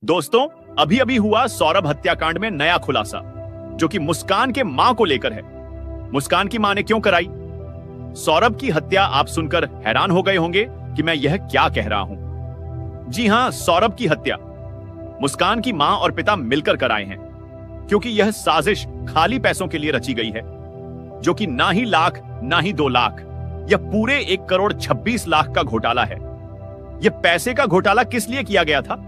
दोस्तों, अभी अभी हुआ सौरभ हत्याकांड में नया खुलासा, जो कि मुस्कान के मां को लेकर है। मुस्कान की मां ने क्यों कराई? सौरभ की हत्या आप सुनकर हैरान हो गए होंगे कि मैं यह क्या कह रहा हूं। जी हां, सौरभ की हत्या मुस्कान की मां और पिता मिलकर कराए हैं, क्योंकि यह साजिश खाली पैसों के लिए रची गई है, जो कि ना ही लाख ना ही 2 लाख, यह पूरे 1,26,00,000 का घोटाला है। यह पैसे का घोटाला किस लिए किया गया था,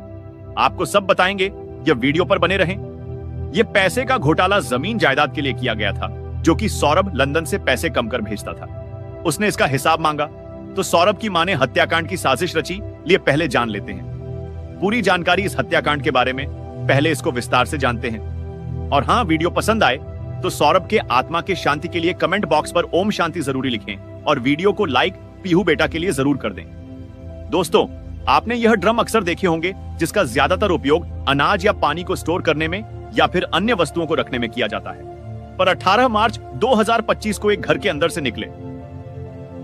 आपको सब बताएंगे। यह वीडियो पर बने रहें। यह पैसे का घोटाला जमीन जायदाद के लिए किया गया था, जो कि सौरभ लंदन से पैसे कम कर भेजता था। उसने इसका हिसाब मांगा, तो सौरभ की मां ने हत्याकांड की साजिश रची। लिए पहले जान लेते हैं पूरी जानकारी इस हत्याकांड के बारे में। पहले इसको विस्तार से जानते हैं। और हां, वीडियो पसंद आए तो सौरभ के आत्मा के शांति के लिए कमेंट बॉक्स पर ओम शांति जरूरी लिखें और वीडियो को लाइक पीहू बेटा के लिए जरूर कर दें। दोस्तों, आपने यह ड्रम अक्सर देखे होंगे, जिसका ज्यादातर उपयोग अनाज या पानी को स्टोर करने में या फिर अन्य वस्तुओं को रखने में किया जाता है। पर 18 मार्च 2025 को एक घर के अंदर से निकले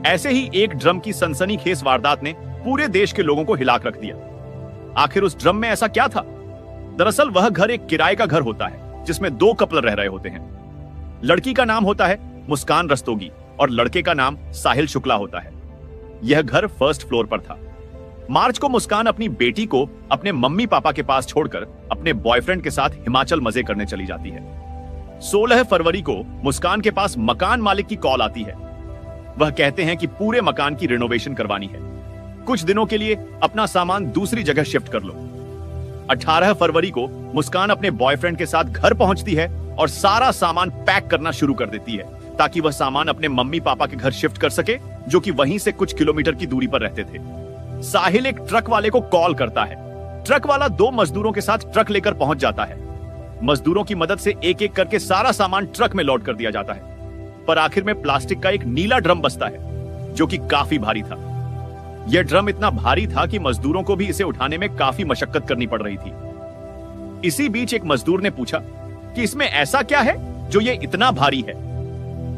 ऐसे ही एक ड्रम की सनसनीखेज वारदात ने पूरे देश के लोगों को हिलाक रख दिया। आखिर उस ड्रम में ऐसा क्या था? दरअसल वह घर एक किराए का घर होता है, जिसमें 2 कपल रह रहे होते हैं। लड़की का नाम होता है मुस्कान रस्तोगी और लड़के का नाम साहिल शुक्ला होता है। यह घर फर्स्ट फ्लोर पर था। मार्च को मुस्कान अपनी बेटी को अपने मम्मी पापा के पास छोड़कर अपने बॉयफ्रेंड के साथ हिमाचल मजे करने चली जाती है। 16 फरवरी को मुस्कान के पास मकान मालिक की कॉल आती है। वह कहते हैं कि पूरे मकान की रिनोवेशन करवानी है, कुछ दिनों के लिए अपना सामान दूसरी जगह शिफ्ट कर लो। 18 फरवरी को मुस्कान अपने बॉयफ्रेंड के साथ घर पहुंचती है और सारा सामान पैक करना शुरू कर देती है, ताकि वह सामान अपने मम्मी पापा के घर शिफ्ट कर सके, जो कि वहीं से कुछ किलोमीटर की दूरी पर रहते थे। साहिल एक ट्रक वाले को कॉल करता है। ट्रक वाला 2 मजदूरों के साथ ट्रक लेकर पहुंच जाता है। मजदूरों की मदद से एक एक करके सारा सामान ट्रक में लोड कर दिया जाता है। पर आखिर में प्लास्टिक का एक नीला ड्रम बचता है, जो कि काफी भारी था। यह ड्रम इतना भारी था कि मजदूरों को भी इसे उठाने में काफी मशक्कत करनी पड़ रही थी। इसी बीच एक मजदूर ने पूछा कि इसमें ऐसा क्या है जो ये इतना भारी है।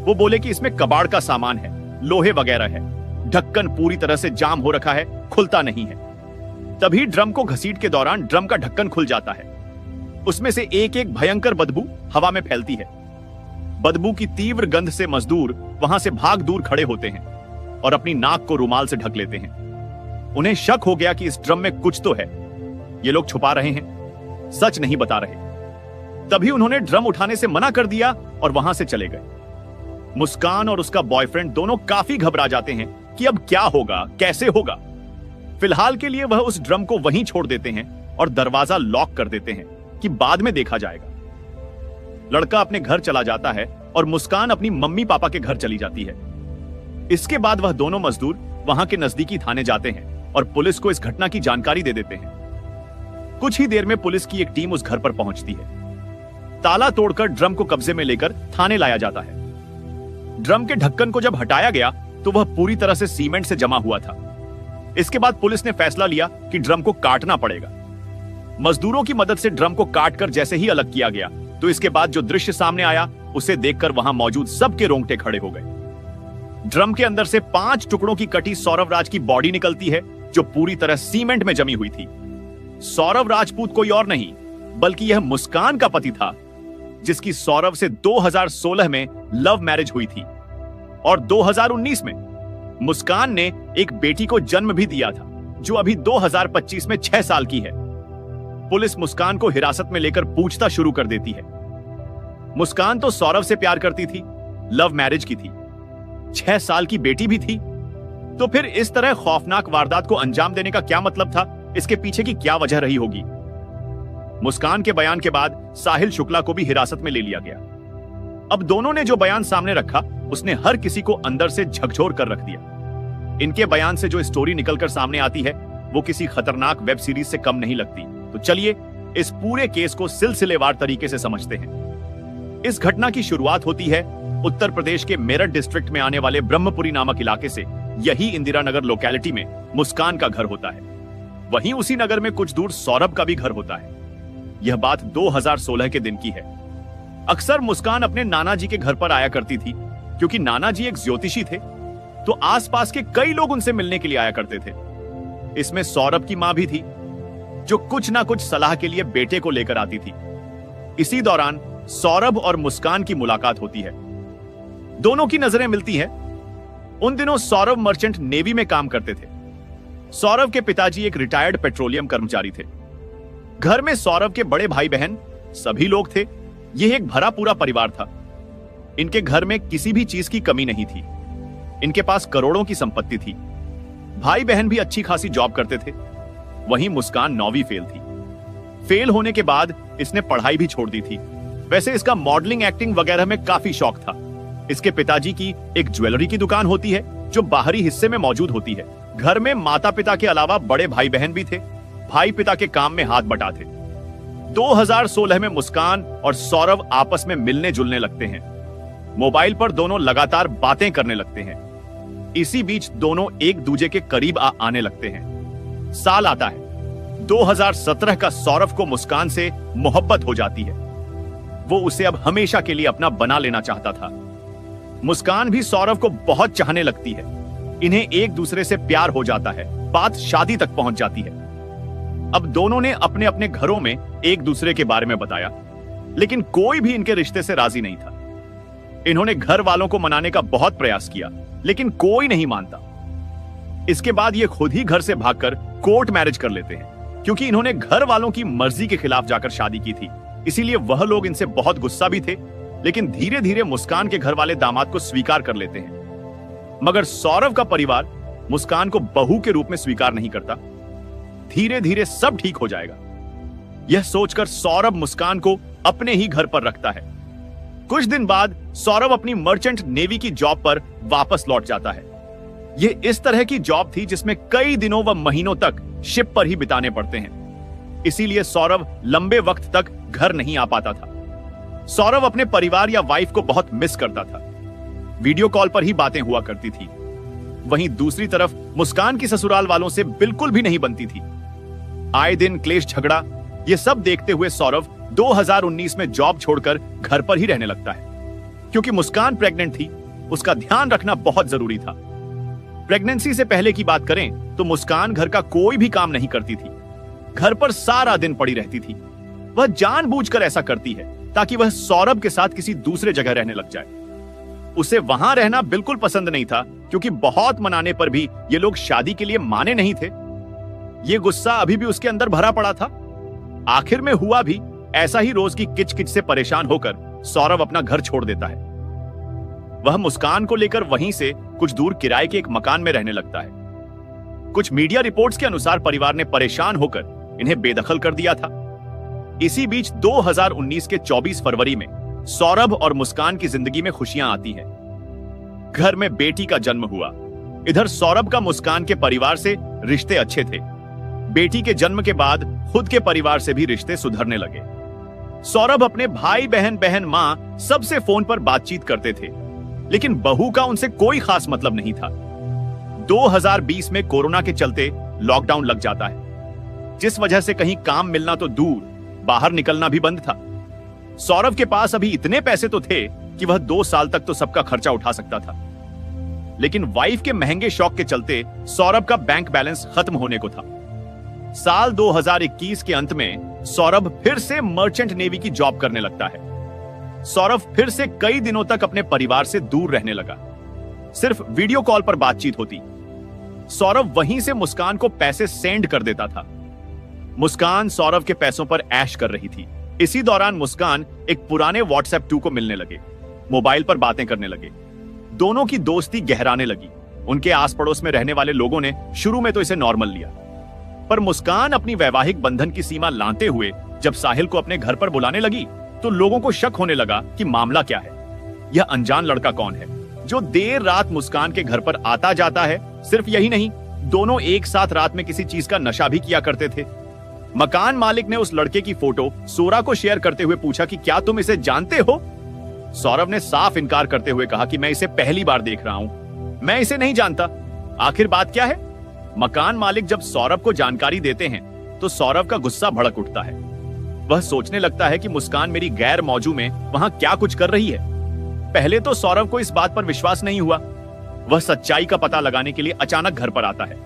वो बोले कि इसमें कबाड़ का सामान है, लोहे वगैरह है। ढक्कन पूरी तरह से जाम हो रखा है, खुलता नहीं है। तभी ड्रम को घसीट के दौरान ड्रम का ढक्कन खुल जाता है। उसमें से एक एक भयंकर बदबू हवा में फैलती है। बदबू की तीव्र गंध से मजदूर वहां से भाग दूर खड़े होते हैं और अपनी नाक को रुमाल से ढक लेते हैं। उन्हें शक हो गया कि इस ड्रम में कुछ तो है, ये लोग छुपा रहे हैं, सच नहीं बता रहे। तभी उन्होंने ड्रम उठाने से मना कर दिया और वहां से चले गए। मुस्कान और उसका बॉयफ्रेंड दोनों काफी घबरा जाते हैं कि अब क्या होगा, कैसे होगा। फिलहाल के लिए वह उस ड्रम को वहीं छोड़ देते हैं और दरवाजा लॉक कर देते हैं कि बाद में देखा जाएगा। लड़का अपने घर चला जाता है और मुस्कान अपनी मम्मी पापा के घर चली जाती है। इसके बाद वह दोनों मजदूर वहां के नजदीकी थाने जाते हैं और पुलिस को इस घटना की जानकारी दे देते हैं। कुछ ही देर में पुलिस की एक टीम उस घर पर पहुंचती है। ताला तोड़कर ड्रम को कब्जे में लेकर थाने लाया जाता है। ड्रम के ढक्कन को जब हटाया गया तो वह पूरी तरह से सीमेंट से जमा हुआ था। इसके बाद पुलिस ने फैसला लिया कि ड्रम को काटना पड़ेगा। मजदूरों की मदद से ड्रम को काटकर जैसे ही अलग किया गया, तो इसके बाद जो दृश्य सामने आया, उसे देखकर वहां मौजूद सबके रोंगटे खड़े हो गए। ड्रम के अंदर से 5 टुकड़ों की कटी सौरभ राज की बॉडी निकलती है, जो पूरी तरह सीमेंट में जमी हुई थी। सौरभ राजपूत कोई और नहीं, बल्कि यह मुस्कान का पति था, जिसकी सौरभ से 2016 में लव मैरिज हुई थी और 2019 में मुस्कान ने एक बेटी को जन्म भी दिया था, जो अभी 2025 में 6 साल की है। पुलिस मुस्कान को हिरासत में लेकर पूछताछ शुरू कर देती है। मुस्कान तो सौरभ से प्यार करती थी, लव मैरिज की थी, 6 साल की बेटी भी थी। तो फिर इस तरह खौफनाक वारदात को अंजाम देने का क्या मतलब था? इसके पीछे की क्या वजह रही होगी? मुस्कान के बयान के बाद साहिल शुक्ला को भी हिरासत में ले लिया गया। अब दोनों ने जो बयान सामने रखा, उसने हर किसी को अंदर से झकझोर कर रख दिया। इनके बयान से जो स्टोरी निकलकर सामने आती है, वो किसी खतरनाक वेब सीरीज से कम नहीं लगती। तो चलिए इस पूरे केस को सिलसिलेवार तरीके से समझते हैं। इस घटना की शुरुआत होती है उत्तर प्रदेश के मेरठ डिस्ट्रिक्ट में आने वाले ब्रह्मपुरी नामक इलाके से। यही इंदिरा नगर लोकेलिटी में मुस्कान का घर होता है। वहीं उसी नगर में कुछ दूर सौरभ का भी घर होता है। यह बात 2016 के दिन की है। अक्सर मुस्कान अपने नाना जी के घर पर आया करती थी, क्योंकि नाना जी एक ज्योतिषी थे, तो आसपास के कई लोग उनसे मिलने के लिए आया करते थे। इसमें सौरभ की मां भी थी। जो कुछ ना कुछ सलाह के लिए बेटे को लेकर आती थी। इसी दौरान सौरभ और मुस्कान की मुलाकात होती है। दोनों की नजरें मिलती हैं। उन दिनों सौरभ मर्चेंट नेवी में काम करते थे। सौरभ के पिताजी एक रिटायर्ड पेट्रोलियम कर्मचारी थे। घर में सौरभ के बड़े भाई बहन सभी लोग थे। यह एक भरा पूरा परिवार था। इनके घर में किसी भी चीज की कमी नहीं थी। इनके पास करोड़ों की संपत्ति थी। भाई बहन भी अच्छी खासी जॉब करते थे। वहीं मुस्कान 9वीं फेल थी। फेल होने के बाद इसने पढ़ाई भी छोड़ दी थी। वैसे इसका मॉडलिंग, एक्टिंग वगैरह में काफी शौक था। इसके पिताजी की एक ज्वेलरी की दुकान होती है जो बाहरी हिस्से में मौजूद होती है। घर में माता पिता के अलावा बड़े भाई बहन भी थे। भाई पिता के काम में हाथ बटाते। 2016 में मुस्कान और सौरभ आपस में मिलने जुलने लगते हैं। मोबाइल पर दोनों लगातार बातें करने लगते हैं। इसी बीच दोनों एक दूसरे के करीब आने लगते हैं। साल आता है 2017 का। सौरभ को मुस्कान से मोहब्बत हो जाती है। वो उसे अब हमेशा के लिए अपना बना लेना चाहता था। मुस्कान भी सौरभ को बहुत चाहने लगती है। इन्हें एक दूसरे से प्यार हो जाता है। बात शादी तक पहुंच जाती है। अब दोनों ने अपने अपने घरों में एक दूसरे के बारे में बताया, लेकिन कोई भी इनके रिश्ते से राजी नहीं था। इन्होंने घर वालों को मनाने का बहुत प्रयास किया, लेकिन कोई नहीं मानता। इसके बाद ये खुद ही घर से भागकर कोर्ट मैरिज कर लेते हैं, क्योंकि इन्होंने घर वालों की मर्जी के खिलाफ जाकर शादी की थी। इसीलिए वह लोग इनसे बहुत गुस्सा भी थे, लेकिन धीरे धीरे मुस्कान के घर वाले दामाद को स्वीकार कर लेते हैं। मगर सौरभ का परिवार मुस्कान को बहू के रूप में स्वीकार नहीं करता। धीरे धीरे सब ठीक हो जाएगा, यह सोचकर सौरभ मुस्कान को अपने ही घर पर रखता है। कुछ दिन बाद सौरभ अपनी मर्चेंट नेवी की जॉब पर वापस लौट जाता है। यह इस तरह की जॉब थी जिसमें कई दिनों व महीनों तक शिप पर ही बिताने पड़ते हैं। इसीलिए सौरभ लंबे वक्त तक घर नहीं आ पाता था। सौरभ अपने परिवार या वाइफ को बहुत मिस करता था। वीडियो कॉल पर ही बातें हुआ करती थी। वहीं दूसरी तरफ मुस्कान की ससुराल वालों से बिल्कुल भी नहीं बनती थी। आए दिन क्लेश, झगड़ा, ये सब देखते हुए सौरभ 2019 में जॉब छोड़कर घर पर ही रहने लगता है। क्योंकि मुस्कान प्रेग्नेंट थी, उसका ध्यान रखना बहुत जरूरी था। प्रेगनेंसी से पहले की बात करें तो मुस्कान घर का कोई भी काम नहीं करती थी। घर पर सारा दिन पड़ी रहती थी। वह जानबूझकर ऐसा करती है ताकि वह सौरभ के साथ किसी दूसरे जगह रहने लग जाए। उसे वहां रहना बिल्कुल पसंद नहीं था, क्योंकि बहुत मनाने पर भी ये लोग शादी के लिए माने नहीं थे। ये गुस्सा अभी भी उसके अंदर भरा पड़ा था। आखिर में हुआ भी ऐसा ही। रोज की किच-किच से परेशान होकर सौरभ अपना घर छोड़ देता है। वह मुस्कान को लेकर वहीं से कुछ दूर किराए के एक मकान में रहने लगता है। कुछ मीडिया रिपोर्ट्स के अनुसार परिवार ने परेशान होकर इन्हें बेदखल कर दिया था। इसी बीच 2019 के 24 फरवरी में सौरभ और मुस्कान की जिंदगी में खुशियां आती हैं। घर में बेटी का जन्म हुआ। इधर सौरभ का मुस्कान के परिवार से रिश्ते अच्छे थे। बेटी के जन्म के बाद खुद के परिवार से भी रिश्ते सुधरने लगे। सौरभ अपने भाई बहन मां सबसे फोन पर बातचीत करते थे, लेकिन बहू का उनसे कोई खास मतलब नहीं था। 2020 में कोरोना के चलते लॉकडाउन लग जाता है, जिस वजह से कहीं काम मिलना तो दूर, बाहर निकलना भी बंद था। सौरभ के पास अभी इतने पैसे तो थे कि वह 2 साल तक तो सबका खर्चा उठा सकता था, लेकिन वाइफ के महंगे शौक के चलते सौरभ का बैंक बैलेंस खत्म होने को था। साल 2021 के अंत में सौरभ फिर से मर्चेंट नेवी की जॉब करने लगता है। सौरभ फिर से कई दिनों तक अपने परिवार से दूर रहने लगा। सिर्फ वीडियो कॉल पर बातचीत होती। सौरभ वहीं से मुस्कान को पैसे सेंड कर देता था। मुस्कान सौरभ के पैसों पर ऐश कर रही थी। इसी दौरान मुस्कान एक पुराने व्हाट्सएप 2 को मिलने लगे, मोबाइल पर बातें करने लगे। दोनों की दोस्ती गहराने लगी। उनके आस पड़ोस में रहने वाले लोगों ने शुरू में तो इसे नॉर्मल लिया, पर मुस्कान अपनी वैवाहिक बंधन की सीमा लांघते हुए जब साहिल को अपने घर पर बुलाने लगी तो लोगों को शक होने लगा कि मामला क्या है। यह अनजान लड़का कौन है जो देर रात मुस्कान के घर पर आता जाता है। सिर्फ यही नहीं, दोनों एक साथ रात में किसी चीज का नशा भी किया करते थे। मकान मालिक ने उस लड़के की फोटो सोरा को शेयर करते हुए पूछा कि क्या तुम इसे जानते हो? सौरभ ने साफ इनकार करते हुए कहा कि मैं इसे पहली बार देख रहा हूं, मैं इसे नहीं जानता। आखिर बात क्या है? मकान मालिक जब सौरभ को जानकारी देते हैं तो सौरभ का गुस्सा भड़क उठता है। वह सोचने लगता है कि मुस्कान मेरी गैर मौजू में वहां क्या कुछ कर रही है। पहले तो सौरभ को इस बात पर विश्वास नहीं हुआ। वह सच्चाई का पता लगाने के लिए अचानक घर पर आता है।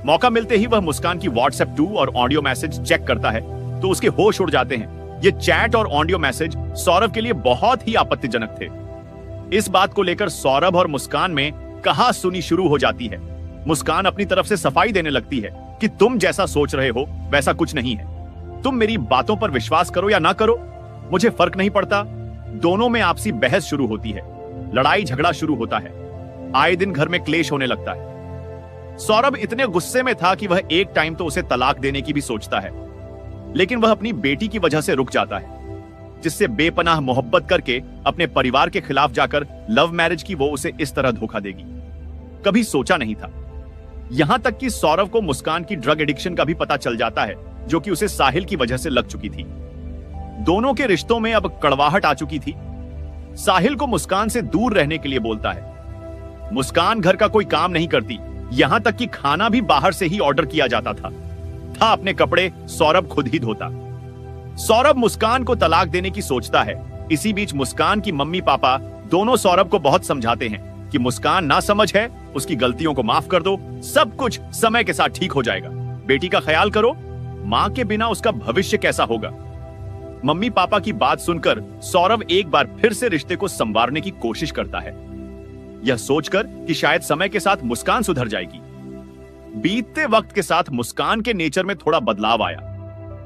मौका मिलते ही वह मुस्कान की व्हाट्सएप 2 और ऑडियो मैसेज चेक करता है तो उसके होश उड़ जाते हैं। ये चैट और ऑडियो मैसेज सौरभ के लिए बहुत ही आपत्तिजनक थे। इस बात को लेकर सौरभ और मुस्कान में कहा सुनी शुरू हो जाती है। मुस्कान अपनी तरफ से सफाई देने लगती है कि तुम जैसा सोच रहे हो वैसा कुछ नहीं है। तुम मेरी बातों पर विश्वास करो या ना करो, मुझे फर्क नहीं पड़ता। दोनों में आपसी बहस शुरू होती है, लड़ाई झगड़ा शुरू होता है, आए दिन घर में क्लेश होने लगता है। सौरभ इतने गुस्से में था कि वह एक टाइम तो उसे तलाक देने की भी सोचता है, लेकिन वह अपनी बेटी की वजह से रुक जाता है, जिससे बेपनाह मोहब्बत करके अपने परिवार के खिलाफ जाकर लव मैरिज की वो उसे इस तरह धोखा देगी, कभी सोचा नहीं था। यहां तक कि सौरभ को मुस्कान की ड्रग एडिक्शन का भी पता चल जाता है, जो कि उसे साहिल की वजह से लग चुकी थी। दोनों के रिश्तों में अब कड़वाहट आ चुकी थी। साहिल को मुस्कान से दूर रहने के लिए बोलता है। मुस्कान घर का कोई काम नहीं करती, यहां तक कि खाना भी बाहर से ही ऑर्डर किया जाता था। अपने कपड़े सौरभ खुद ही धोता। सौरभ मुस्कान को तलाक देने की सोचता है। इसी बीच मुस्कान की मम्मी पापा दोनों सौरभ को बहुत समझाते हैं कि मुस्कान ना समझ है, उसकी गलतियों को माफ कर दो, सब कुछ समय के साथ ठीक हो जाएगा। बेटी का ख्याल करो, मां के बिना उसका भविष्य कैसा होगा। मम्मी पापा की बात सुनकर सौरभ एक बार फिर से रिश्ते को संवारने की कोशिश करता है, यह सोचकर कि शायद समय के साथ मुस्कान सुधर जाएगी। बीतते वक्त के साथ मुस्कान के नेचर में थोड़ा बदलाव आया।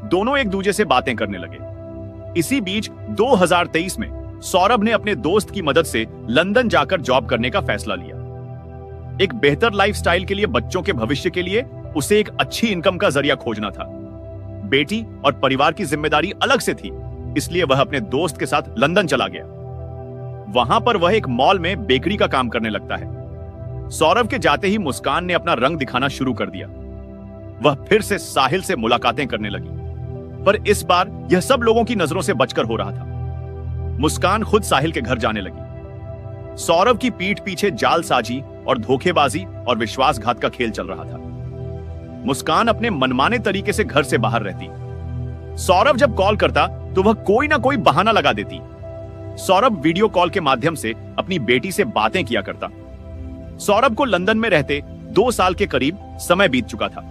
दोनों एक दूसरे से बातें करने लगे। इसी बीच 2023 में सौरभ ने अपने दोस्त की मदद से लंदन जाकर जॉब करने का फैसला लिया। एक बेहतर लाइफस्टाइल के लिए, बच्चों के भविष्य के लिए उसे एक अच्छी इनकम का जरिया खोजना था। बेटी और परिवार की जिम्मेदारी अलग से थी, इसलिए वह अपने दोस्त के साथ लंदन चला गया। वहां पर वह एक मॉल में बेकरी का काम करने लगता है। सौरभ के जाते ही मुस्कान ने अपना रंग दिखाना शुरू कर दिया। वह फिर से साहिल से मुलाकातें करने लगी, पर इस बार यह सब लोगों की नजरों से बचकर हो रहा था। मुस्कान खुद साहिल के घर जाने लगी। सौरभ की पीठ पीछे जालसाजी और धोखेबाजी और विश्वासघात का खेल चल रहा था। मुस्कान अपने मनमाने तरीके से घर से बाहर रहती। सौरभ जब कॉल करता तो वह कोई ना कोई बहाना लगा देती। सौरभ वीडियो कॉल के माध्यम से अपनी बेटी से बातें किया करता। सौरभ को लंदन में रहते 2 साल के करीब समय बीत चुका था।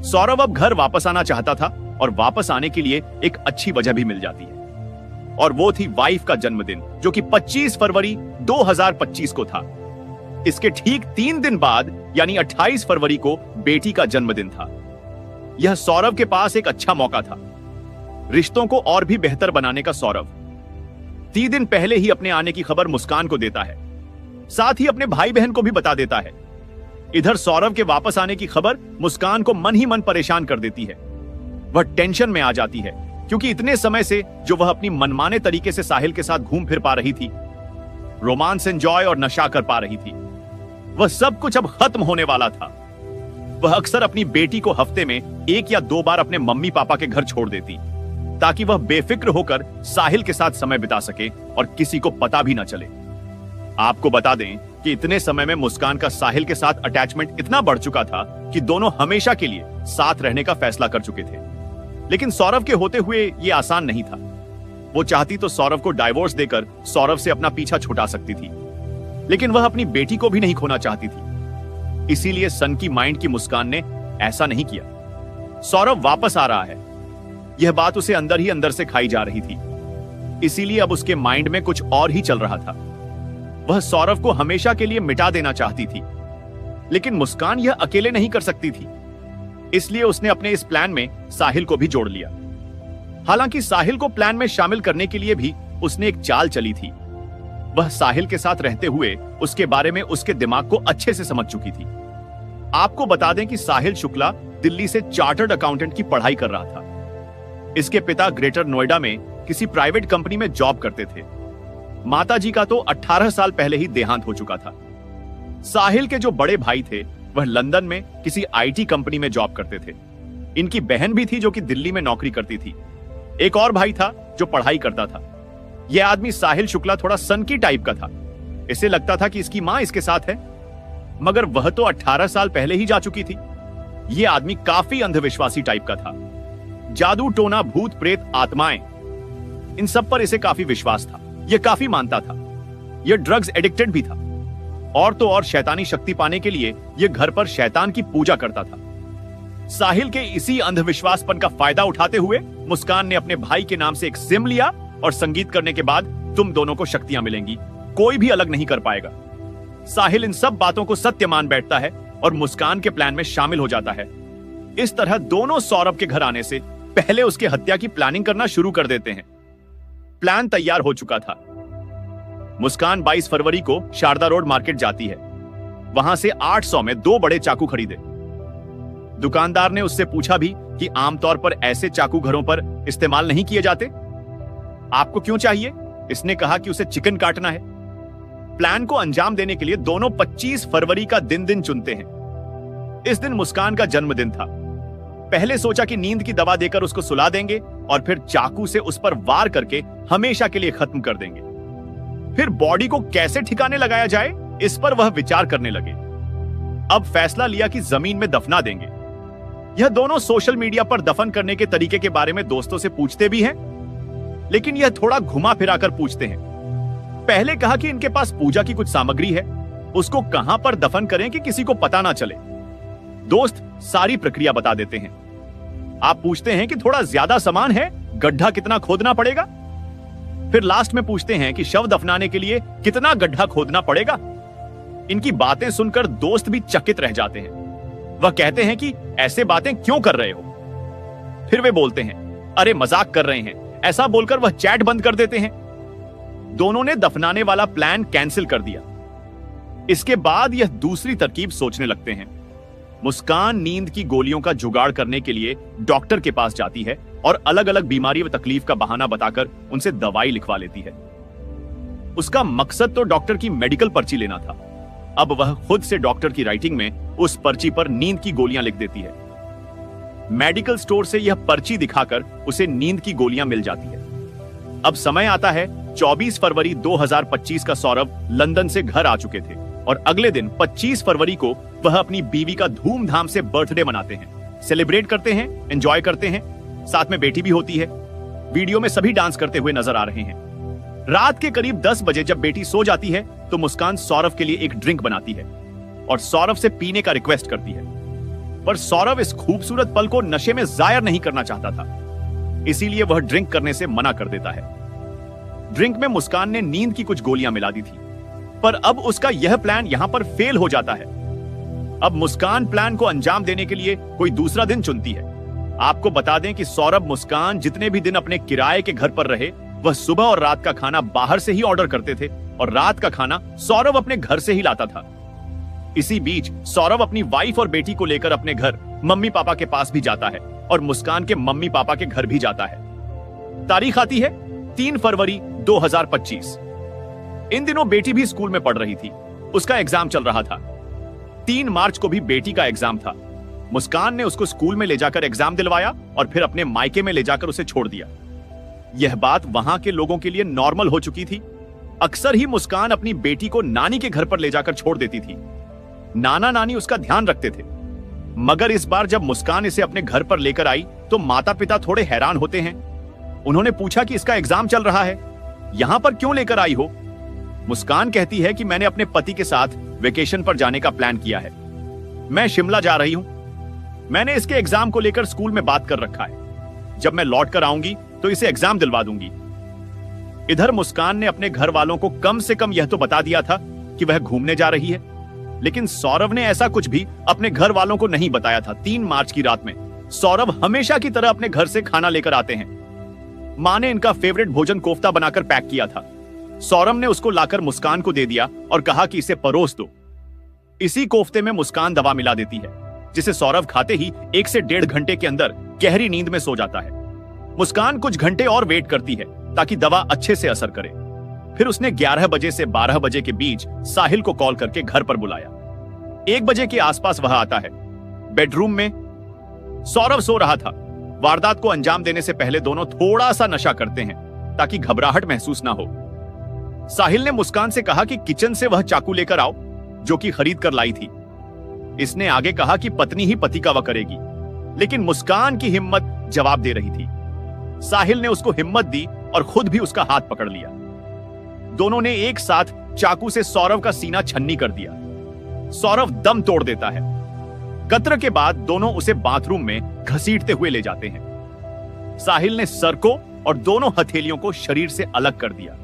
सौरभ अब घर वापस आना चाहता था और वापस आने के लिए एक अच्छी वजह भी मिल जाती है, और वो थी वाइफ का जन्मदिन, जो कि 25 फरवरी 2025 को था। इसके ठीक 3 दिन बाद यानी 28 फरवरी को बेटी का जन्मदिन था। यह सौरभ के पास एक अच्छा मौका था रिश्तों को और भी बेहतर बनाने का। सौरभ 3 दिन पहले ही अपने आने की खबर मुस्कान को देता है, साथ ही अपने भाई बहन को भी बता देता है। इधर सौरभ के वापस आने की खबर मुस्कान को मन ही मन परेशान कर देती है। वह टेंशन में आ जाती है, क्योंकि इतने समय से जो वह अपनी मनमाने तरीके से साहिल के साथ घूम फिर पा रही थी, रोमांस एंजॉय और नशा कर पा रही थी, वह सब कुछ अब खत्म होने वाला था। वह अक्सर अपनी बेटी को हफ्ते में 1 या 2 बार अपने मम्मी पापा के घर छोड़ देती, ताकि वह बेफिक्र होकर साहिल के साथ समय बिता सके और किसी को पता भी ना चले। आपको बता दें कि इतने समय में मुस्कान का साहिल के साथ अटैचमेंट इतना बढ़ चुका था कि दोनों हमेशा के लिए साथ रहने का फैसला कर चुके थे। लेकिन सौरभ के होते हुए यह आसान नहीं था। वो चाहती तो सौरभ को डाइवोर्स देकर सौरभ से अपना पीछा छुड़ा सकती थी, लेकिन वह अपनी बेटी को भी नहीं खोना चाहती थी। इसीलिए सन की माइंड की मुस्कान ने ऐसा नहीं किया। सौरभ वापस आ रहा है, यह बात उसे अंदर ही अंदर से खाई जा रही थी। इसीलिए अब उसके माइंड में कुछ और ही चल रहा था। वह सौरभ को हमेशा के लिए मिटा देना चाहती थी, लेकिन मुस्कान यह अकेले नहीं कर सकती थी। इसलिए उसने अपने इस प्लान में साहिल को भी जोड़ लिया। हालांकि साहिल को प्लान में शामिल करने के लिए भी उसने एक चाल चली थी। वह साहिल के साथ रहते हुए उसके बारे में उसके दिमाग को अच्छे से समझ चुकी थी। आपको बता दें कि साहिल शुक्ला दिल्ली से चार्टर्ड अकाउंटेंट की पढ़ाई कर रहा था। इसके पिता ग्रेटर नोएडा में किसी प्राइवेट कंपनी में जॉब करते थे। माताजी का तो 18 साल पहले ही देहांत हो चुका था। साहिल के जो बड़े भाई थे वह लंदन में किसी आईटी कंपनी में जॉब करते थे। इनकी बहन भी थी जो कि दिल्ली में नौकरी करती थी। एक और भाई था जो पढ़ाई करता था। यह आदमी साहिल शुक्ला थोड़ा सनकी टाइप का था। इसे लगता था कि इसकी मां इसके साथ है, मगर वह तो 18 साल पहले ही जा चुकी थी। यह आदमी काफी अंधविश्वासी टाइप का था। जादू टोना, भूत प्रेत, आत्माएं, इन सब पर इसे काफी विश्वास था। यह काफी मानता था। यह ड्रग्स एडिक्टेड भी था, और तो और शैतानी शक्ति पाने के लिए यह घर पर शैतान की पूजा करता था। साहिल के इसी अंधविश्वासपन का फायदा उठाते हुए मुस्कान ने अपने भाई के नाम से एक सिम लिया और संगीत करने के बाद तुम दोनों को शक्तियां मिलेंगी, कोई भी अलग नहीं कर पाएगा। साहिल इन सब बातों को सत्य मान बैठता है और मुस्कान के प्लान में शामिल हो जाता है। इस तरह दोनों सौरभ के घर आने से पहले उसकी हत्या की प्लानिंग करना शुरू कर देते हैं। प्लान तैयार हो चुका था। मुस्कान 22 फरवरी को शारदा रोड मार्केट जाती है। वहां से 800 में 2 बड़े चाकू खरीदे। दुकानदार ने उससे पूछा भी कि आमतौर पर ऐसे चाकू घरों पर इस्तेमाल नहीं किए जाते, आपको क्यों चाहिए? इसने कहा कि उसे चिकन काटना है। प्लान को अंजाम देने के लिए दोनों 25 फरवरी का दिन चुनते हैं। इस दिन मुस्कान का जन्मदिन था। पहले सोचा कि नींद की दवा देकर उसको सुला देंगे और फिर चाकू से उस पर वार करके हमेशा के लिए खत्म कर देंगे। फिर बॉडी को कैसे ठिकाने लगाया जाए, इस पर वह विचार करने लगे। अब फैसला लिया कि जमीन में दफना देंगे। यह दोनों सोशल मीडिया पर दफन करने के तरीके के बारे में दोस्तों से पूछते भी हैं, लेकिन यह थोड़ा घुमा फिराकर पूछते हैं। पहले कहा कि इनके पास पूजा की कुछ सामग्री है, उसको कहां पर दफन करें कि किसी को पता ना चले। दोस्त सारी प्रक्रिया बता देते हैं। आप पूछते हैं कि थोड़ा ज्यादा सामान है, गड्ढा कितना खोदना पड़ेगा? फिर लास्ट में पूछते हैं कि शव दफनाने के लिए कितना गड्ढा खोदना पड़ेगा। इनकी बातें सुनकर दोस्त भी चकित रह जाते हैं। वह कहते हैं कि ऐसे बातें क्यों कर रहे हो? फिर वे बोलते हैं, अरे मजाक कर रहे हैं। ऐसा बोलकर वह चैट बंद कर देते हैं। दोनों ने दफनाने वाला प्लान कैंसिल कर दिया। इसके बाद यह दूसरी तरकीब सोचने लगते हैं। मुस्कान नींद की गोलियों का जुगाड़ करने के लिए डॉक्टर के पास जाती है और अलग अलग बीमारी व तकलीफ का बहाना बताकर उनसे दवाई लिखवा लेती है। उसका मकसद तो डॉक्टर की मेडिकल पर्ची लेना था। अब वह खुद से डॉक्टर की राइटिंग में उस पर्ची पर नींद की गोलियां लिख देती है। मेडिकल स्टोर से यह पर्ची दिखाकर उसे नींद की गोलियां मिल जाती है। अब समय आता है 24 फरवरी 2025 का। सौरभ लंदन से घर आ चुके थे और अगले दिन 25 फरवरी को वह अपनी बीवी का धूमधाम से बर्थडे मनाते हैं, सेलिब्रेट करते हैं, एंजॉय करते हैं। साथ में बेटी भी होती है। वीडियो में सभी डांस करते हुए नजर आ रहे हैं। रात के करीब 10 बजे जब बेटी सो जाती है तो मुस्कान सौरभ के लिए एक ड्रिंक बनाती है और सौरभ से पीने का रिक्वेस्ट करती है। पर सौरभ इस खूबसूरत पल को नशे में जाया नहीं करना चाहता था, इसीलिए वह ड्रिंक करने से मना कर देता है। ड्रिंक में मुस्कान ने नींद की कुछ गोलियां मिला दी थी, पर अब उसका यह प्लान यहां पर फेल हो जाता है। अब मुस्कान प्लान को अंजाम देने के लिए कोई दूसरा दिन चुनती है। आपको बता दें कि सौरभ मुस्कान जितने भी दिन अपने किराए के घर पर रहे, वह सुबह और रात का खाना बाहर से ही ऑर्डर करते थे और रात का खाना सौरभ अपने घर से ही लाता था। इसी बीच सौरभ अपनी वाइफ और बेटी को लेकर अपने घर मम्मी पापा के पास भी जाता है और मुस्कान के मम्मी पापा के घर भी जाता है। तारीख आती है 3 फरवरी 2025। इन दिनों बेटी भी स्कूल में पढ़ रही थी। उसका एग्जाम चल रहा था। 3 मार्च को भी बेटी का एग्जाम था। मुस्कान ने उसको स्कूल में ले जाकर एग्जाम दिलवाया और फिर अपने मायके में ले जाकर उसे छोड़ दिया। यह बात वहां के लोगों के लिए नॉर्मल हो चुकी थी। अक्सर ही मुस्कान अपनी बेटी को नानी के घर पर ले जाकर छोड़ देती थी। नाना नानी उसका ध्यान रखते थे। मगर इस बार जब मुस्कान इसे अपने घर पर लेकर आई तो माता पिता थोड़े हैरान होते हैं। उन्होंने पूछा कि इसका एग्जाम चल रहा है, यहां पर क्यों लेकर आई हो? मुस्कान कहती है कि मैंने अपने पति के साथ वेकेशन पर जाने का प्लान किया है। मैं शिमला जा रही हूं। मैंने इसके एग्जाम को लेकर स्कूल में बात कर रखा है। जब मैं लौट कर आऊंगी तो इसे एग्जाम दिलवा दूंगी। इधर मुस्कान ने अपने घर वालों को कम से कम यह तो बता दिया था कि वह घूमने जा रही है, लेकिन सौरभ ने ऐसा कुछ भी अपने घर वालों को नहीं बताया था। 3 मार्च की रात में सौरभ हमेशा की तरह अपने घर से खाना लेकर आते हैं। मां ने इनका फेवरेट भोजन कोफ्ता बनाकर पैक किया था। सौरभ ने उसको लाकर मुस्कान को दे दिया और कहा कि इसे परोस दो। इसी कोफ्ते में मुस्कान दवा मिला देती है, जिसे सौरभ खाते ही 1 से 1.5 घंटे के अंदर गहरी नींद में सो जाता है। मुस्कान कुछ घंटे और वेट करती है ताकि दवा अच्छे से असर करे। फिर उसने 11 बजे से 12 बजे के बीच साहिल को कॉल करके घर पर बुलाया। 1 बजे के आसपास वह आता है। बेडरूम में सौरभ सो रहा था। वारदात को अंजाम देने से पहले दोनों थोड़ा सा नशा करते हैं ताकि घबराहट महसूस ना हो। साहिल ने मुस्कान से कहा कि किचन से वह चाकू लेकर आओ जो कि खरीद कर लाई थी। इसने आगे कहा कि पत्नी ही पति का वह करेगी, लेकिन मुस्कान की हिम्मत जवाब दे रही थी। साहिल ने उसको हिम्मत दी और खुद भी उसका हाथ पकड़ लिया। दोनों ने एक साथ चाकू से सौरभ का सीना छन्नी कर दिया। सौरभ दम तोड़ देता है। कत्ल के बाद दोनों उसे बाथरूम में घसीटते हुए ले जाते हैं। साहिल ने सर को और दोनों हथेलियों को शरीर से अलग कर दिया।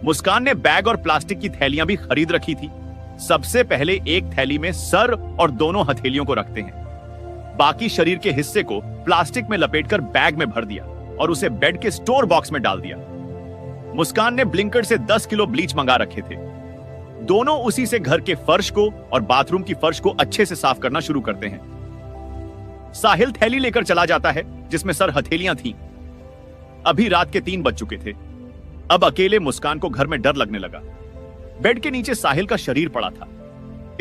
मुस्कान ने बैग और प्लास्टिक की थैलियां भी खरीद रखी थी। सबसे पहले एक थैली में सर और दोनों हथेलियों को रखते हैं। बाकी शरीर के हिस्से को प्लास्टिक में लपेटकर बैग में भर दिया और उसे बेड के स्टोर बॉक्स में डाल दिया। मुस्कान ने ब्लिंकट से 10 किलो ब्लीच मंगा रखे थे। दोनों उसी से घर के फर्श को और बाथरूम की फर्श को अच्छे से साफ करना शुरू करते हैं। साहिल थैली लेकर चला जाता है जिसमें सर हथेलियां थीं। अभी रात के 3 बज चुके थे। अब अकेले मुस्कान को घर में डर लगने लगा। बेड के नीचे साहिल का शरीर पड़ा था।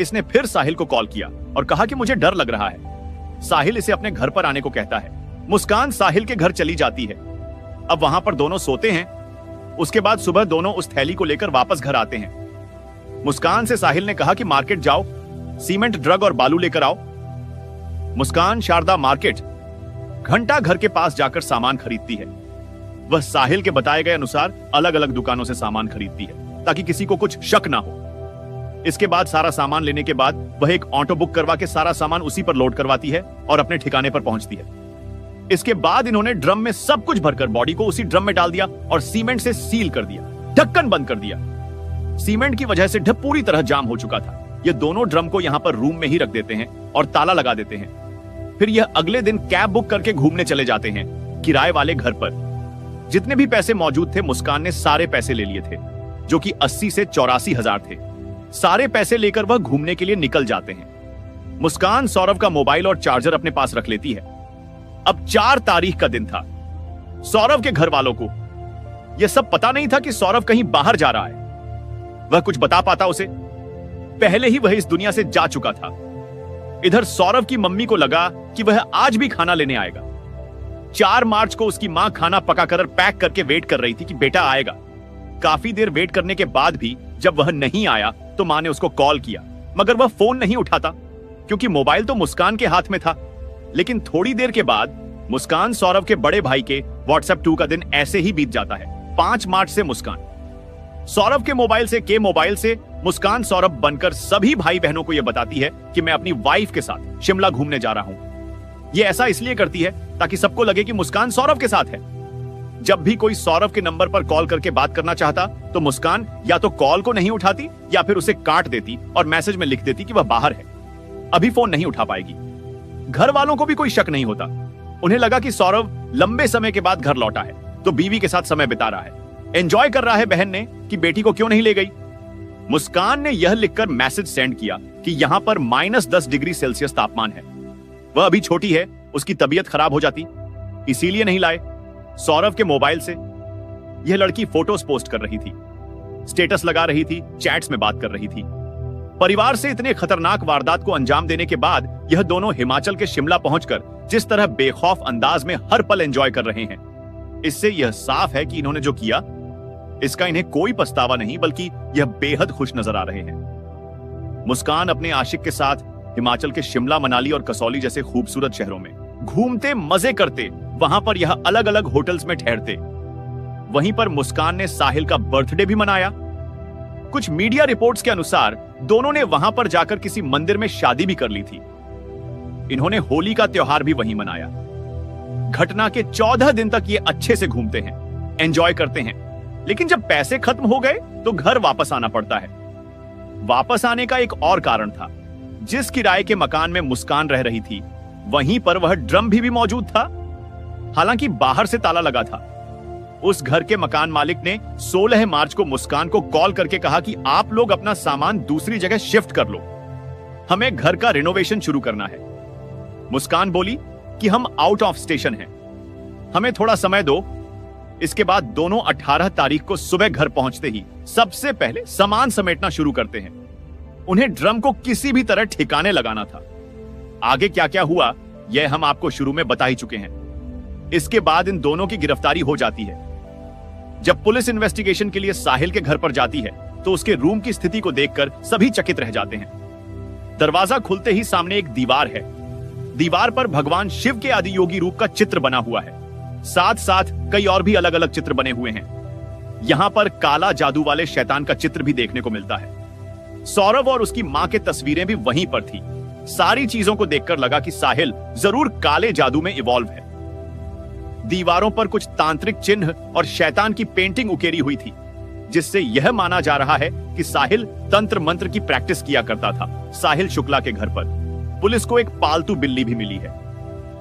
इसने फिर साहिल को कॉल किया और कहा कि मुझे डर लग रहा है। साहिल इसे अपने घर पर आने को कहता है। मुस्कान साहिल के घर चली जाती है। अब वहां पर दोनों सोते हैं। उसके बाद सुबह दोनों उस थैली को लेकर वापस घर आते हैं। मुस्कान से साहिल ने कहा कि मार्केट जाओ, सीमेंट, ड्रग और बालू लेकर आओ। मुस्कान शारदा मार्केट घंटा घर के पास जाकर सामान खरीदती है। वह साहिल के बताए गए अनुसार अलग अलग दुकानों से सामान खरीदती है ताकि किसी को कुछ शक ना हो। इसके बाद सारा सामान लेने के बाद वह एक ऑटो बुक करवा के सारा सामान उसी पर लोड करवाती है और अपने ठिकाने पर पहुंचती है। इसके बाद इन्होंने ड्रम में सब कुछ भरकर बॉडी को उसी ड्रम में डाल दिया और सीमेंट से सील कर दिया, ढक्कन बंद कर दिया। सीमेंट की वजह से ढप पूरी तरह जाम हो चुका था। ये दोनों ड्रम को यहां पर रूम में ही रख देते हैं और ताला लगा देते हैं। फिर यह अगले दिन कैब बुक करके घूमने चले जाते हैं किराए वाले घर पर। जितने भी पैसे मौजूद थे मुस्कान ने सारे पैसे ले लिए थे, जो कि 80 से 84 हजार थे। सारे पैसे लेकर वह घूमने के लिए निकल जाते हैं। मुस्कान सौरभ का मोबाइल और चार्जर अपने पास रख लेती है। अब 4 तारीख का दिन था। सौरभ के घर वालों को यह सब पता नहीं था कि सौरभ कहीं बाहर जा रहा है। वह कुछ बता पाता उसे? पहले ही वह इस दुनिया से जा चुका था। इधर सौरभ की मम्मी को लगा कि वह आज भी खाना लेने आएगा। 4 मार्च को उसकी मां खाना पकाकर पैक करके वेट कर रही थी कि बेटा आएगा। काफी देर वेट करने के बाद भी जब वह नहीं आया तो मां ने उसको कॉल किया, मगर वह फोन नहीं उठाता क्योंकि मोबाइल तो मुस्कान के हाथ में था। लेकिन थोड़ी देर के बाद मुस्कान सौरभ के बड़े भाई के व्हाट्सएप 2 का दिन ऐसे ही बीत जाता है। 5 मार्च से मुस्कान सौरभ के मोबाइल से मुस्कान सौरभ बनकर सभी भाई बहनों को यह बताती है कि मैं अपनी वाइफ के साथ शिमला घूमने जा रहा हूं। यह ऐसा इसलिए करती है ताकि सबको लगे कि मुस्कान सौरभ के साथ है। जब भी कोई सौरभ के नंबर पर कॉल करके बात करना चाहता तो मुस्कान या तो कॉल को नहीं उठाती या फिर उसे काट देती और मैसेज में लिख देती कि वह बाहर है, अभी फोन नहीं उठा पाएगी। घर वालों को भी कोई शक नहीं होता। उन्हें लगा कि सौरभ लंबे समय के बाद घर लौटा है तो बीवी के साथ समय बिता रहा है, एंजॉय कर रहा है बहन ने कि बेटी को क्यों नहीं ले गई। मुस्कान ने यह लिखकर मैसेज सेंड किया कि यहां पर -10 डिग्री सेल्सियस तापमान है। वह अभी छोटी है, उसकी तबीयत खराब हो जाती, इसीलिए नहीं लाए। सौरभ के मोबाइल से यह लड़की फोटोज पोस्ट कर रही थी, स्टेटस लगा रही थी, चैट्स में बात कर रही थी। परिवार से इतने खतरनाक वारदात को अंजाम देने के बाद यह दोनों हिमाचल के शिमला पहुंचकर जिस तरह बेखौफ अंदाज में हर पल एंजॉय कर रहे हैं, इससे यह साफ है कि इन्होंने जो किया इसका इन्हें कोई पछतावा नहीं, बल्कि यह बेहद खुश नजर आ रहे हैं। मुस्कान अपने आशिक के साथ हिमाचल के शिमला, मनाली और कसौली जैसे खूबसूरत शहरों में घूमते, मजे करते, वहां पर यह अलग अलग होटल्स में ठहरते। वहीं पर मुस्कान ने साहिल का बर्थडे भी मनाया। कुछ मीडिया रिपोर्ट्स के अनुसार दोनों ने वहां पर जाकर किसी मंदिर में शादी भी कर ली थी। इन्होंने होली का त्योहार भी वहीं मनाया। घटना के 14 दिन तक ये अच्छे से घूमते हैं, एंजॉय करते हैं, लेकिन जब पैसे खत्म हो गए तो घर वापस आना पड़ता है। वापस आने का एक और कारण था। जिस किराए के मकान में मुस्कान रह रही थी वहीं पर वह ड्रम भी मौजूद था, हालांकि बाहर से ताला लगा था। उस घर के मकान मालिक ने 16 मार्च को मुस्कान को कॉल करके कहा कि आप लोग अपना सामान दूसरी जगह शिफ्ट कर लो, हमें घर का रिनोवेशन शुरू करना है। मुस्कान बोली कि हम आउट ऑफ स्टेशन हैं, हमें थोड़ा समय दो। इसके बाद दोनों 18 तारीख को सुबह घर पहुंचते ही सबसे पहले सामान समेटना शुरू करते हैं। उन्हें ड्रम को किसी भी तरह ठिकाने लगाना था। आगे क्या क्या हुआ यह हम आपको शुरू में बता ही चुके हैं। इसके बाद इन दोनों की गिरफ्तारी हो जाती है। जब पुलिस इन्वेस्टिगेशन के लिए साहिल के घर पर जाती है तो उसके रूम की स्थिति को देखकर सभी चकित रह जाते हैं। दरवाजा खुलते ही सामने एक दीवार है। दीवार पर भगवान शिव के आदि योगी रूप का चित्र बना हुआ है। साथ साथ कई और भी अलग अलग चित्र बने हुए हैं। यहां पर काला जादू वाले शैतान का चित्र भी देखने को मिलता है। सौरभ और उसकी मां की तस्वीरें भी वहीं पर थी। सारी चीजों को देखकर लगा कि साहिल जरूर काले जादू में इवॉल्व है। दीवारों पर कुछ तांत्रिक चिन्ह और शैतान की पेंटिंग उकेरी हुई थी, जिससे यह माना जा रहा है कि साहिल तंत्र मंत्र की प्रैक्टिस किया करता था। साहिल शुक्ला के घर पर पुलिस को एक पालतू बिल्ली भी मिली है।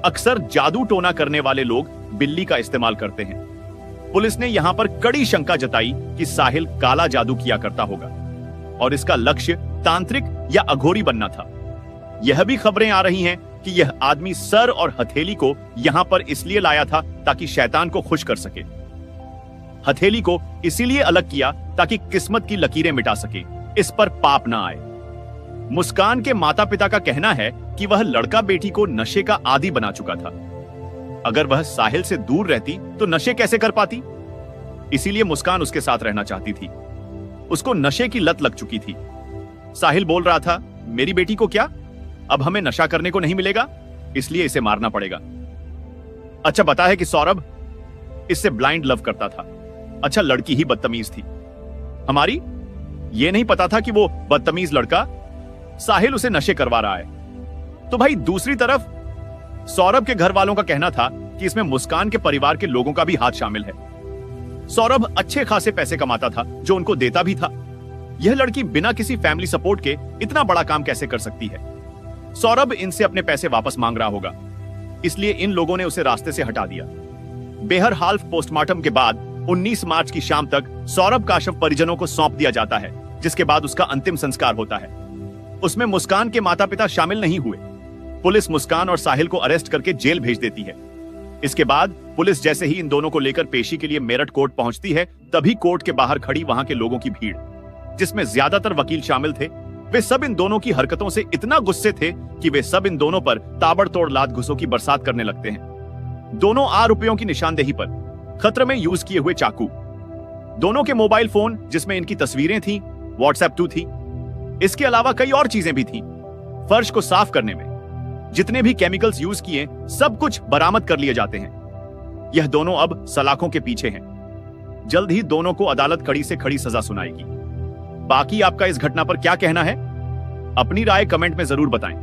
अक्सर जादू टोना करने वाले लोग बिल्ली का इस्तेमाल करते हैं। पुलिस ने यहां पर कड़ी शंका जताई कि साहिल काला जादू किया करता होगा और इसका लक्ष्य तांत्रिक या अघोरी बनना था। यह भी खबरें आ रही हैं कि यह आदमी सर और हथेली को यहां पर इसलिए लाया था ताकि शैतान को खुश कर सके। हथेली को इसीलिए अलग किया ताकि किस्मत की लकीरें मिटा सके, इस पर पाप ना आए। मुस्कान के माता पिता का कहना है कि वह लड़का बेटी को नशे का आदी बना चुका था। अगर वह साहिल से दूर रहती तो नशे कैसे कर पाती, इसीलिए मुस्कान उसके साथ रहना चाहती थी। उसको नशे की लत लग चुकी थी। साहिल बोल रहा था, मेरी बेटी को क्या, अब हमें नशा करने को नहीं मिलेगा, इसलिए इसे मारना पड़ेगा। अच्छा पता है कि सौरभ इससे ब्लाइंड लव करता था। अच्छा लड़की ही बदतमीज थी हमारी, यह नहीं पता था कि वो बदतमीज लड़का साहिल उसे नशे करवा रहा है। तो भाई दूसरी तरफ सौरभ के घर वालों का कहना था कि इसमें मुस्कान के परिवार के लोगों का भी हाथ शामिल है। सौरभ अच्छे खासे पैसे कमाता था जो उनको देता भी था। यह लड़की बिना किसी फैमिली सपोर्ट के इतना बड़ा काम कैसे कर सकती है। सौरभ इनसे अपने पैसे वापस मांग रहा होगा, इसलिए इन लोगों ने उसे रास्ते से हटा दिया। बेहरहाल पोस्टमार्टम के बाद 19 मार्च की शाम तक सौरभ काश्यप परिजनों को सौंप दिया जाता है, जिसके बाद उसका अंतिम संस्कार होता है। उसमें मुस्कान के माता पिता शामिल नहीं हुए। पुलिस मुस्कान और साहिल को अरेस्ट करके जेल भेज देती है। इसके बाद पुलिस जैसे ही इन दोनों को लेकर पेशी के लिए मेरठ कोर्ट पहुंचती है, तभी कोर्ट के बाहर खड़ी वहां के लोगों की भीड़, जिसमें ज्यादातर वकील शामिल थे, वे सब इन दोनों की हरकतों से इतना गुस्से थे कि वे सब इन दोनों पर ताबड़तोड़ लात घुसों की बरसात करने लगते हैं। दोनों आरोपियों की निशानदेही पर खतरे में यूज किए हुए चाकू, दोनों के मोबाइल फोन जिसमें इनकी तस्वीरें थी, व्हाट्सएप 2 थी, इसके अलावा कई और चीजें भी थी। फर्श को साफ करने में जितने भी केमिकल्स यूज किए सब कुछ बरामद कर लिए जाते हैं। यह दोनों अब सलाखों के पीछे हैं। जल्द ही दोनों को अदालत कड़ी से कड़ी सजा सुनाएगी। बाकी आपका इस घटना पर क्या कहना है, अपनी राय कमेंट में जरूर बताएं।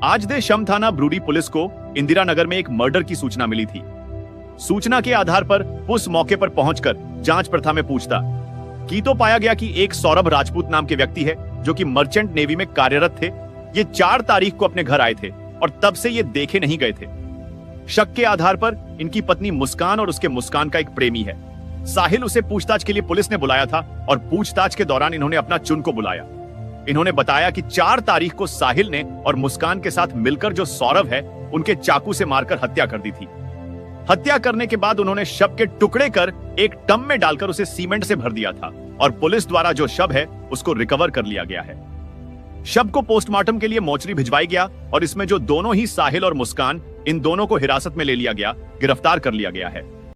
आज देर शम थाना ब्रूडी पुलिस को इंदिरा नगर में एक मर्डर की सूचना मिली थी। सूचना के आधार पर उस मौके पर पहुंचकर जांच प्रथा में पूछता की तो पाया गया कि एक सौरभ राजपूत नाम के व्यक्ति है जो कि मर्चेंट नेवी में कार्यरत थे। ये 4 तारीख को अपने घर आए थे और तब से ये देखे नहीं गए थे। शक के आधार पर इनकी पत्नी मुस्कान और उसके मुस्कान का एक प्रेमी है साहिल, उसे पूछताछ के लिए पुलिस ने बुलाया था और पूछताछ के दौरान इन्होंने अपना चुन को बुलाया। इन्होंने बताया कि 4 तारीख को साहिल ने और मुस्कान के साथ मिलकर जो सौरभ है उनके चाकू से मारकर हत्या कर दी थी। हत्या करने के बाद उन्होंने शव के टुकड़े कर एक टब में डालकर उसे सीमेंट से भर दिया था और पुलिस द्वारा जो शव है उसको रिकवर कर लिया गया है। शव को पोस्टमार्टम के लिए मोर्चरी भिजवाई गया और इसमें जो दोनों ही साहिल और मुस्कान, इन दोनों को हिरासत में ले लिया गया, गिरफ्तार कर लिया गया है।